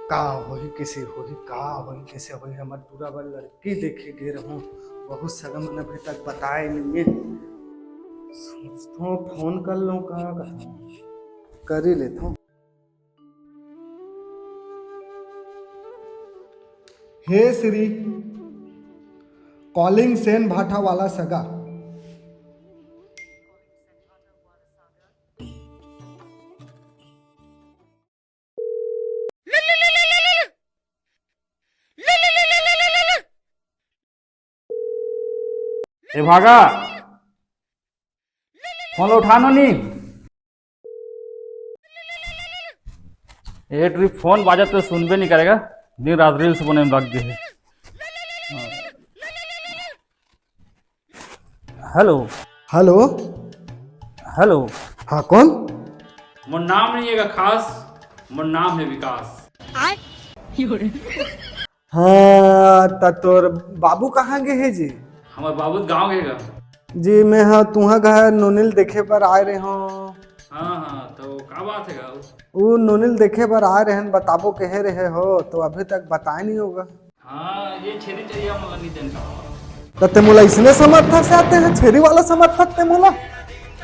का होही कैसे होही का होही कैसे होही हमर पूरा बल लड़की देखे गे रहूं बहुत सगम ने अभी तक बताए नहीं है। सोचता हूँ फोन कर लूं का कर ही लेता हूँ। हे श्री कॉलिंग सेन भाटा वाला सगा। ए भागा फोन उठानो नहीं। ये ट्रिप फोन बाजा तो सुनबे नहीं करेगा। दिन रात रील्स बने में लग गए है। Hello hello. हेलो। हाँ कौन? मोर नाम नहीं है खास, मोर नाम है विकास। हाँ तोर बाबू कहाँ गए है जी? हमारे बाबू गाँव गेगा। जी मैं हाँ तुहा घर नोनिल देखे पर आए रहे हो। हाँ हाँ तो क्या बात है गाँव? वो नोनिल देखे पर आए रहे बताबो कहे रहे हो तो अभी तक बताए नहीं होगा। हाँ ये छेरी चरिया मतलब नहीं देन का। तो ते मोला इसने समर्थक से आते हैं छेरी वाला समर्थक ते मोला।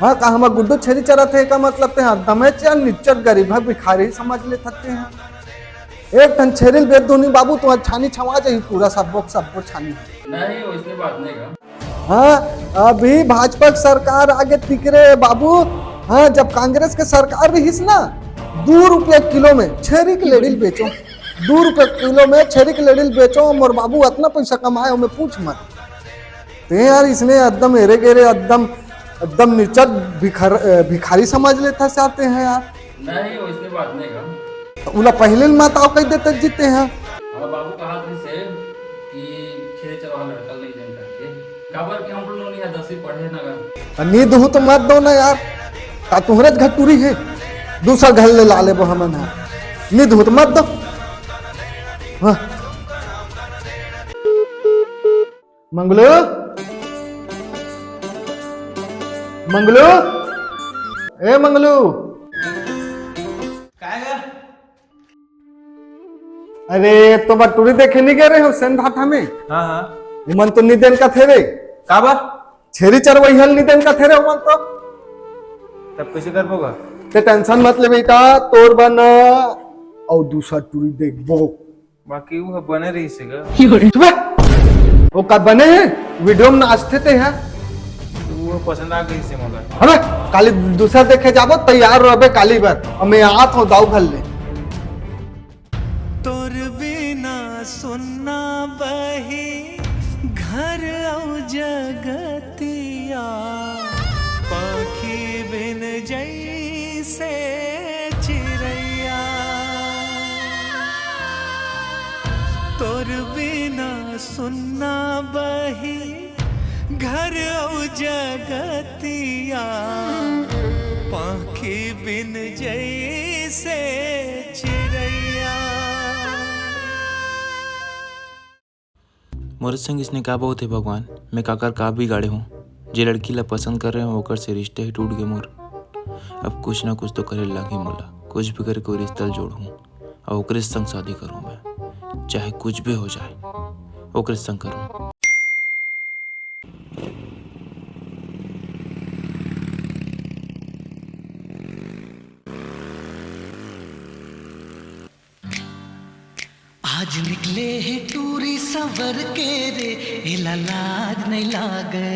हाँ कहा हम गुड्डू छेरी चराते हैं का मतलब ते हाँ दमेच या निच्चर गरीब है भिखारी ही समझ ले थकते हैं। एक टन छेरिल बेच दूनी बाबू तो छानी छवा जाही पूरा सबको छानी। नहीं वैसे बात नहीं का। हाँ अभी भाजपा की सरकार आगे तिकरे बाबू। हाँ जब कांग्रेस के सरकार रही ना 2 रुपये किलो में छेरी के लेडिल बेचो। 2 रुपये किलो में छेरी के लेडिल बेचो मोर बाबू इतना पैसा कमाए मैं पूछ मत। ते यार इसने एकदम एरे गेरे एकदम एकदम निचत भिखारी समझ लेता से आते हैं यार। नहीं वैसे बात नहीं का। उला पहले माताओ कह देते जीते हैं। हमारे बाबू कहा से कि छेरी चरवा लड़का नहीं देन करके काबर के हम लोग नहीं है 10वीं पढ़े ना। नींद हूँ तो मत दो ना यार का तुम्हारे घर टूरी है दूसरा घर ले ला ले वो हमन है नींद हूँ तो मत दो। हाँ मंगलू मंगलू ए मंगलू अरे तो बटूरी देखे नहीं गए रहे हो सेन भाटा में? हाँ हाँ मन तो निदेन का थे रे काबर छेरी चरवई हल निदेन का थे रे मन तो तब कैसे कर पोगा ते टेंशन मत ले बेटा तोर बना और दूसरा टूरी देखबो बाकी वो बने रही सेगा वो कब बने हैं वीडियो में नाचते थे हैं। तो वो पसंद आ गई से मगर अबे काली दूसरा देखे जाबो तैयार रहो काली बार और मैं आत हूँ दाऊ घर ले। तोर बिना सुनना बही घर औ जगतिया पाखी बिन जैसे चिड़ैया तोर बिना सुनना बही घर औ जगतिया पाखी बिन जैसे चिड़ैया। मोर संग इसने का बहुत है भगवान। मैं काकर का बिगाड़े हूँ जे लड़की ला पसंद कर रहे हो ओकर से रिश्ते ही टूट गए मोर। अब कुछ ना कुछ तो करे लागे मोला कुछ भी करके कोई रिश्ता जोड़ूँ और ओकरे संग शादी करूँ मैं चाहे कुछ भी हो जाए ओकरे संग करूँ। आज निकले हैं टूरी सवर के रे इला लाज नहीं लागे।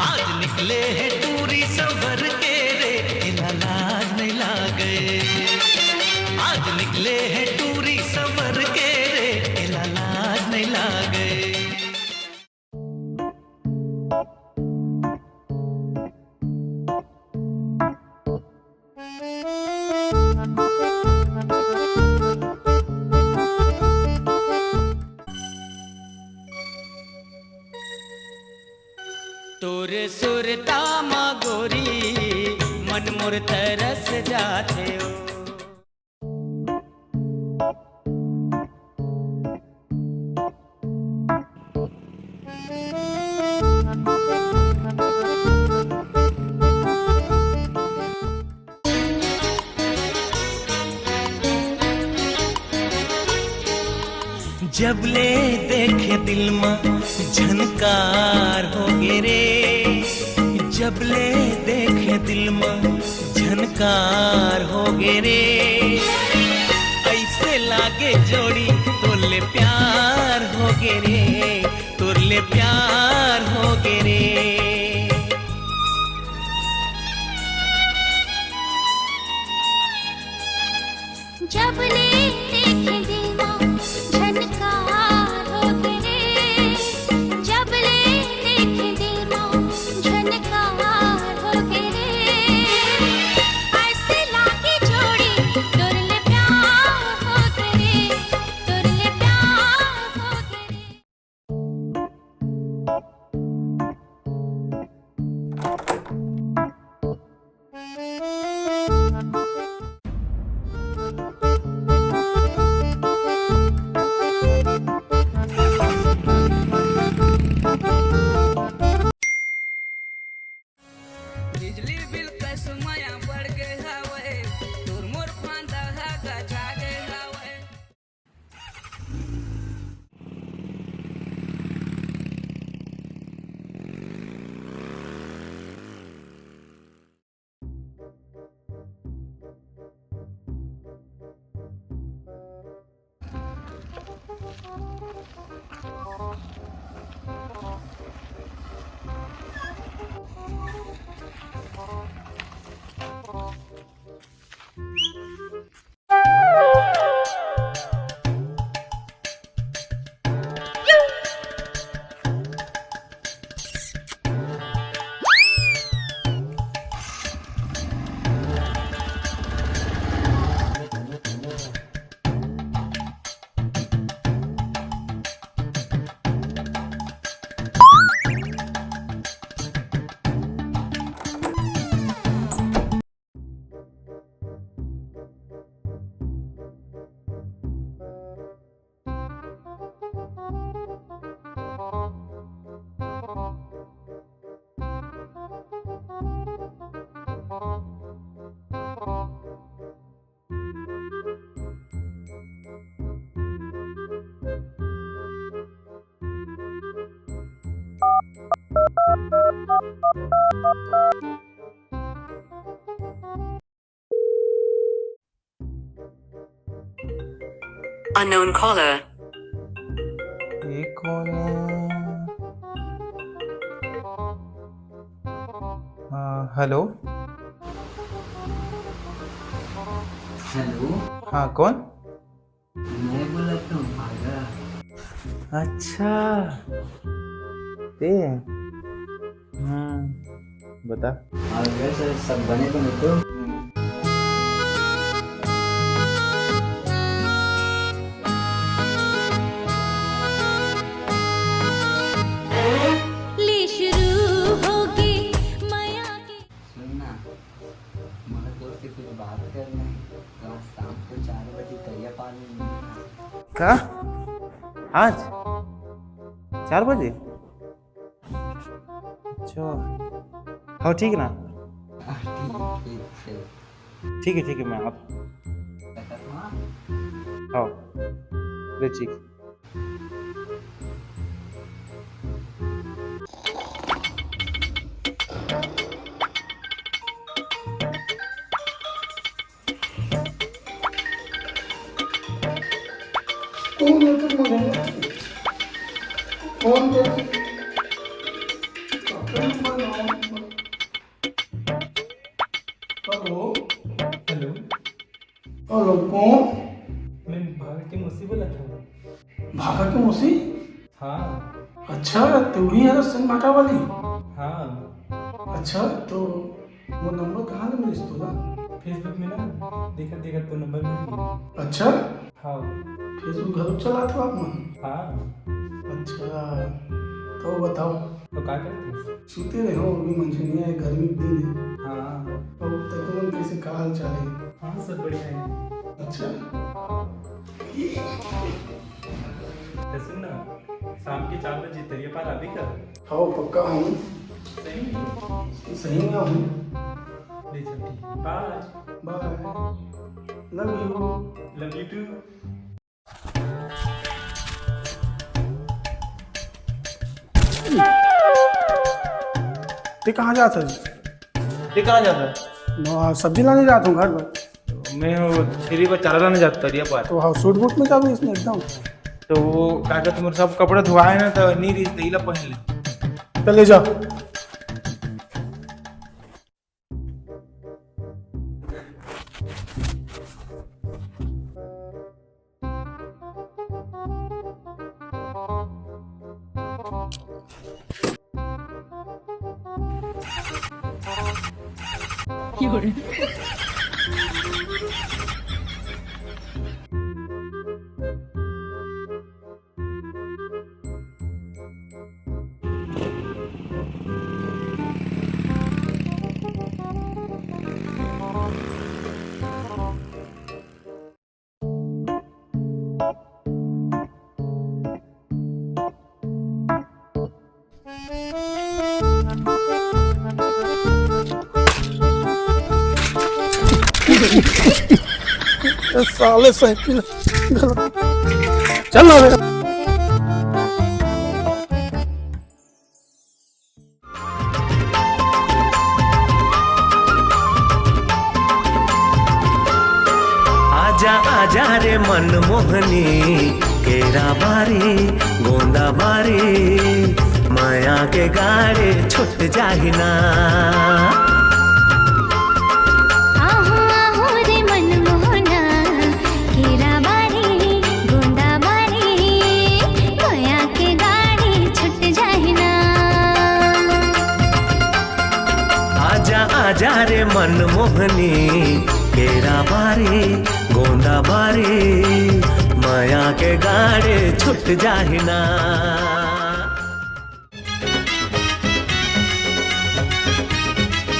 आज निकले हैं टूरी सवर के रे इला लाज नहीं लागे। आज निकले हैं टूरी सवर के रे इला लाज नहीं लागे। तोरे सुरता मा गोरी मन मोर तरस जाते हो। जब ले देखे दिल में झनकार हो गे रे, जब ले देखे दिल में झनकार हो गे रे, ऐसे लागे जोड़ी तोरले प्यार हो गे रे, तोरले प्यार हो गे रे। जब ले देखे दिल में झनकार हो गे रे, जब ले देखे दिल में झनकार हो गे रे, ऐसे लागे जोड़ी तोरले प्यार हो गे रे, तोरले प्यार हो गे रे। बिजली बिल का समय बढ़ गए हवे, तोर मोर फांदा है गजा गए हवे। Unknown caller. ये कौन है? हाँ हेलो। हेलो, हाँ कौन? मैं बोला तो भागा। अच्छा ते बता। और वैसे सब बने बने तो ले शुरू होगी माया की। सुनना, मेरे दोस्त से कुछ बात करना है, कल शाम को 4 बजे करिया पानी मिलेगा। का आज 4 बजे? अच्छा हाँ ठीक है ना। ठीक ठीक है मैं आप है। हाँ ले ठीक। हेलो हेलो कौन? मैं भागा की मौसी बोला था। भागा की मौसी? हाँ अच्छा तू ही है सन बाटा वाली? हाँ अच्छा तो वो नंबर कहाँ से मिली तू ना? फेसबुक में ना देखा तो नंबर मिल गया। अच्छा हाँ फेसबुक घर चला था आप मन? हाँ अच्छा तो बताओ तो क्या करते? सूते रहे हो अभी मंझे नहीं आए गर्मी के दिन है हाँ तो तकरीबन कैसे का हाल चाल है? हाँ सब बढ़िया है। अच्छा तो सुन ना शाम के 4 बजे तेरे पास अभी का हाँ पक्का हूँ सही सही में हूँ। ले चल ठीक है bye bye love you. Love you too. ते कहाँ जाता है? ये कहाँ जाता है? सब्जी लाने जाता हूँ घर पर। मैं वो सीढ़ी पर चारा लाने जाता तरिया पर। तो हाँ सूट बूट में जाऊँ इसमें एकदम। तो वो काका तुम्हारे सब कपड़े धुआए ना तो नहीं रही तेला पहन ले। चले जाओ। साले साइकिल चल ना। आजा आजा रे मनमोहनी केरा बारी गोंदा बारी माया के गाड़े छुट जाही ना। आहो आहो रे मनमोहना केरा बारी गोंदा बारी माया के गाड़ी छुट जाही ना। आजा आजा रे मनमोहनी केरा बारी गोंदा बारी माया के गाड़े छुट जाही ना।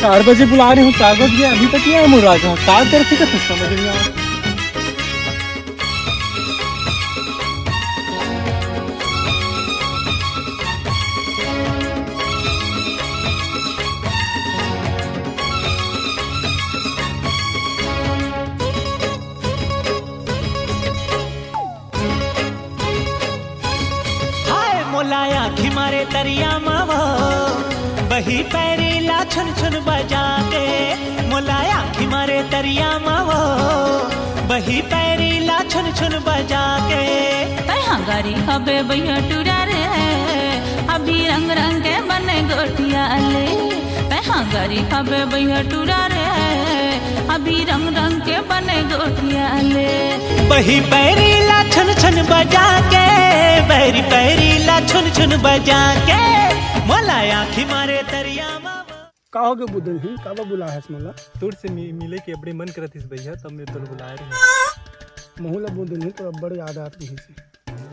4 बजे बुला रहे हूँ, 4 बज गया अभी तक नहीं आया मुराजा। कार तरफ से कुछ समझ नहीं आ रहा। हाय मोलाया आँखी मारे तरिया मावा बही पैरी ला छुन छुन बजा के। मोलाया आँखी मारे तरिया मावा बही पैरी ला छुन छुन बजा के। तहाँ गारी हबे भैया टूरा रे अभी रंग रंग के बने गोटिया ले। तहाँ गारी हबे भैया टूरा रे अभी रंग रंग के बने गोटिया ले। बही पैरी ला छुन छुन बजा के बैरी पैरी ला छुन छुन बजा के। मोलाया आँखी मारे तरिया मावा। कहो के बुदन ही काबा बुला है मला दूर से मिले के बड़े मन करत इस भैया तब मैं तो बुला रहे मोहला बुदन ही तो बड़ी याद आती है से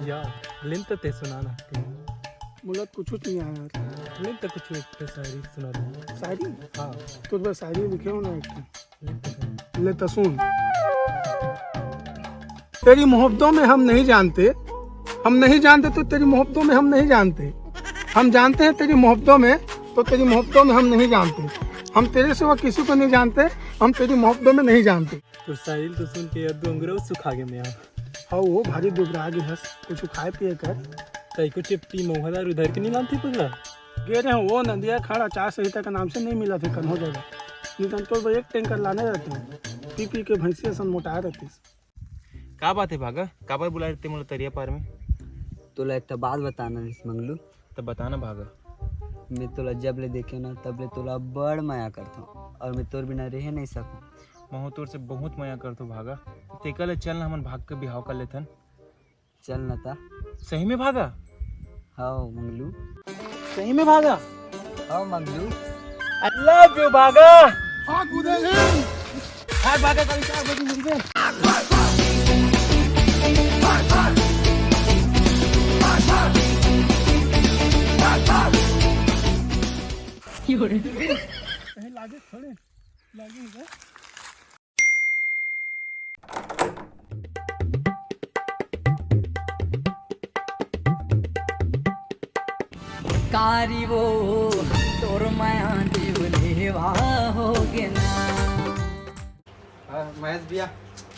यार। लिन तो ते सुनाना मुला कुछ नहीं आया। लिन तो कुछ एक शायरी सुना दो। शायरी? हाँ तो बस शायरी लिखे हो ना एक लिन तो ले तो सुन। तेरी मोहब्बतों में हम नहीं जानते, हम नहीं जानते तो तेरी मोहब्बतों में हम नहीं जानते। हम जानते हैं तेरी मोहब्बतों में तो तेरी मोहब्बतों में हम नहीं जानते। हम तेरे सिवा किसी को नहीं जानते, हम तेरी मोहब्बतों में नहीं जानते। तो साहिल तो सुन के अद्दू अंगरो सुखा गए मैं। हाँ वो भारी दुबरा गई हस कुछ खाए पिए कर। कई को चिपटी मोहदार उधर के नहीं नाम थी पगला गे रहे वो नदिया खाड़ा चार संहिता का नाम से नहीं मिला थे कन हो जाएगा। नितन तो एक टैंकर लाने रहते हैं पी पी के भैंसिया सन मोटा रहती। का बात है भागा काबर बुला रहे थे मोला तरिया पार में? तोला एक बात बताना रिस मंगलू। तो बताना भागा। मैं तोला जब ले देखे ना तब ले तोला बड़ माया करता हूँ और मैं तोर बिना रह नहीं सकूँ। महू तोर से बहुत माया करतो भागा। तेका ले चल ना हमन भाग के बिहाव कर लेथन। चल न ता। सही में भागा? हाँ मंगलू सही में भागा? हाँ मंगलू। आई लव यू भागा। हाँ बुदन ही हाय भागा कल 4 बजे मिलते हैं। लागे थोड़े लागे कारी वो तोर माया देवलेवा हो गे ना। महेश भैया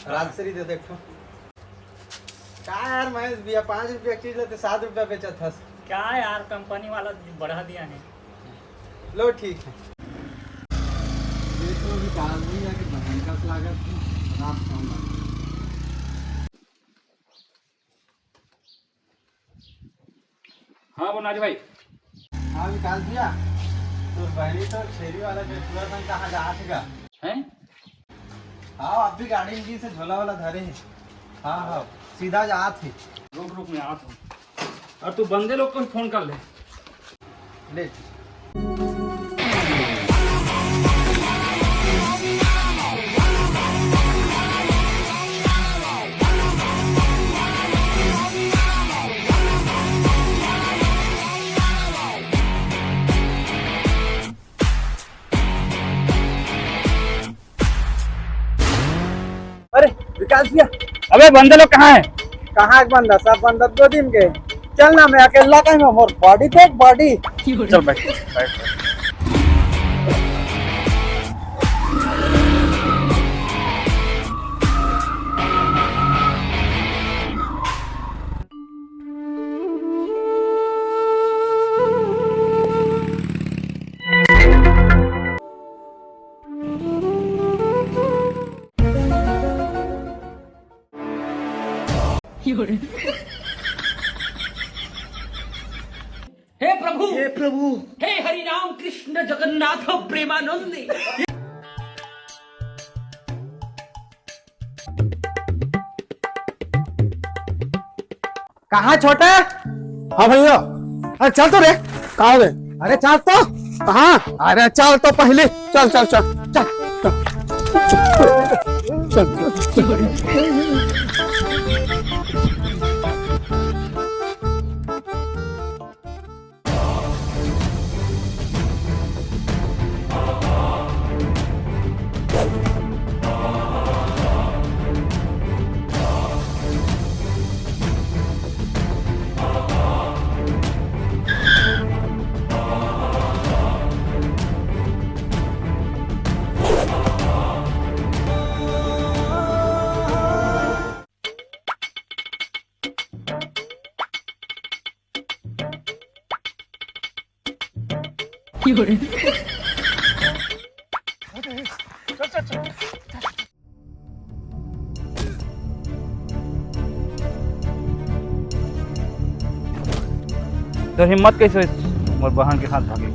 राजश्री दे देखो का यार। महेश भैया 5 रुपया चीज लेते 7 रुपया बेचत हस। क्या यार कंपनी वाला बढ़ा दिया है। लो ठीक है। देखो विकास भैया की बहन का स्वागत है। रात को हाँ बनाज भाई। हाँ विकास भैया, तो बहनी तो छेरी वाला बेचुआ तन कहाँ जा सका हैं? हाँ आप भी गाड़ी में से झोला वाला धरे हैं। हाँ हाँ सीधा जा थे। रुक मैं आता हूँ। और तू बंदे लोग को फोन कर ले। ले अरे विकास भैया, अबे बंदे लोग कहाँ है? कहाँ बंदा? सब बंदा 2 दिन के। चल ना, मैं अकेला कहीं में मोर बॉडी देख बॉडी। चल बैठ बैठ। हे प्रभु, हे प्रभु, हे हरि राम कृष्ण जगन्नाथ प्रेमानंद। कहाँ छोटे? हाँ भैया। अरे चल तो रे। कहाँ रे? अरे चल तो। कहाँ? अरे चल तो पहले। चल चल चल चल चल चल। तो हिम्मत कैसे मोर बहन के साथ भागे?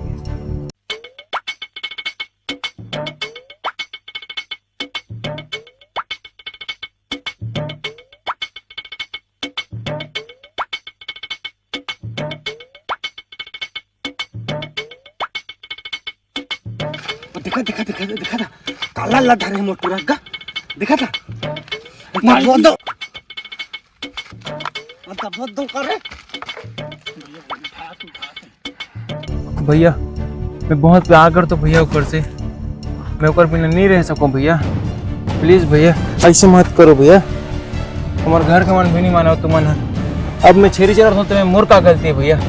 देखा देखा देखा देखा था काला ला धारे मोटूरा का देखा था। मार बहुत दो मतलब बहुत दो कर रहे भैया। मैं बहुत प्यार करता हूँ भैया ऊपर से। मैं ऊपर बिना नहीं रह सकूँ भैया। प्लीज भैया ऐसे मत करो भैया। हमारे घर का मन भी नहीं माना तुम मन। अब मैं छेरी चला रहा हूँ तो मैं मोर का गलती है भैया।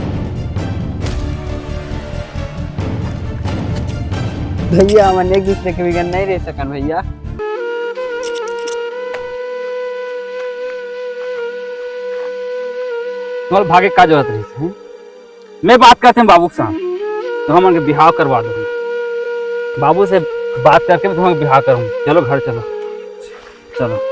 भैया हम एक दूसरे के बिगड़ नहीं रह सकन भैया। तुम्हारे भागे का जरूरत रही है? मैं बात करते हैं बाबू के साथ, तो हम उनके बिहाव करवा दूंगा। बाबू से बात करके मैं तुम्हारा बिहाव करूँगा। चलो घर चलो चलो।